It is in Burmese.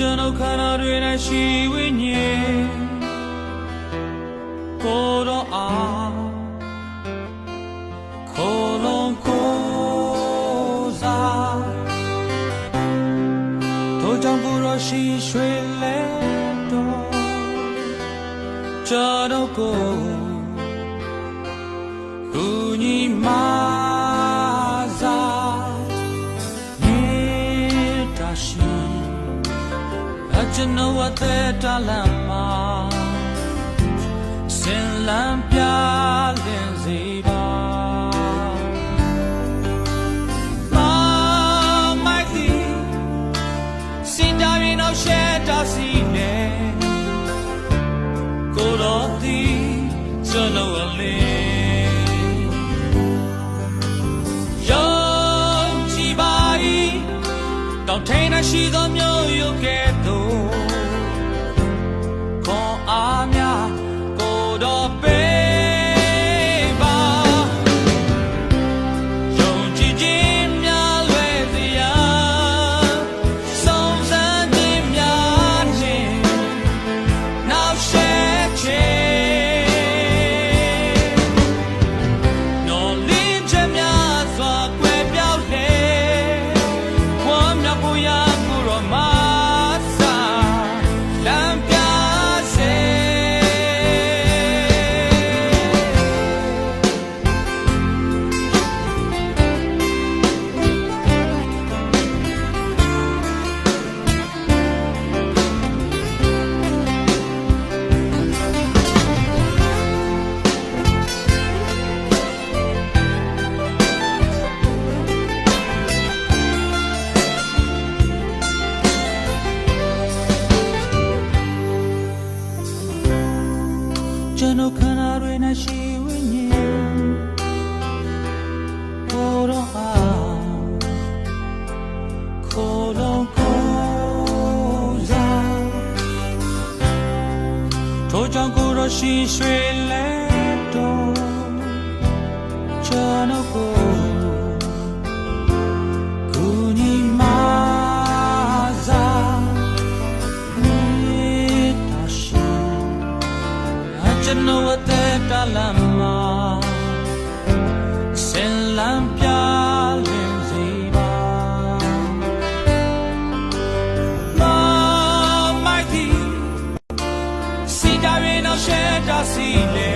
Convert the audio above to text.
ကျွန်ုပ်ခန္ဓာတွေ၌ရှိဝိညာဉ်ကိုယ်တော်အားခိုလုံးကိုးစားထိုကြောင့်ကိုယ်တော်ရှိရွှေလဲတော်ကျွန်ုပ်ကိုကူညီမကျွန်တော်အသက်တာလမ်းမှာဆင်လန်းပြလင်းစေပါမိုက်တီစင်တာရင်အောင်ရှက်တာစီနေကိုတော်သည်ကျွန်တော်အလေးယုံကြည်ပါ၏တောင်းထိန်ရှိသောမျိုးရုပ်ကဲ့သို့ကျွန်တော်ခန္ဓာတွေနဲ့ရှိဝိညာဉ်ကိုယ်တော်အားခိုလုံးကိုးစားထိုကြောင့်ကိုယ်တော်ရှိရွှေလဲတော်ကျွန်တော်ကိုကူညီမကျွန်တော်အသက်တာလမ်းမှာဆင်လန်းပြလင်းစေပါမိုက်တီစီတာရင်အောင်ရှက်တာစီလေ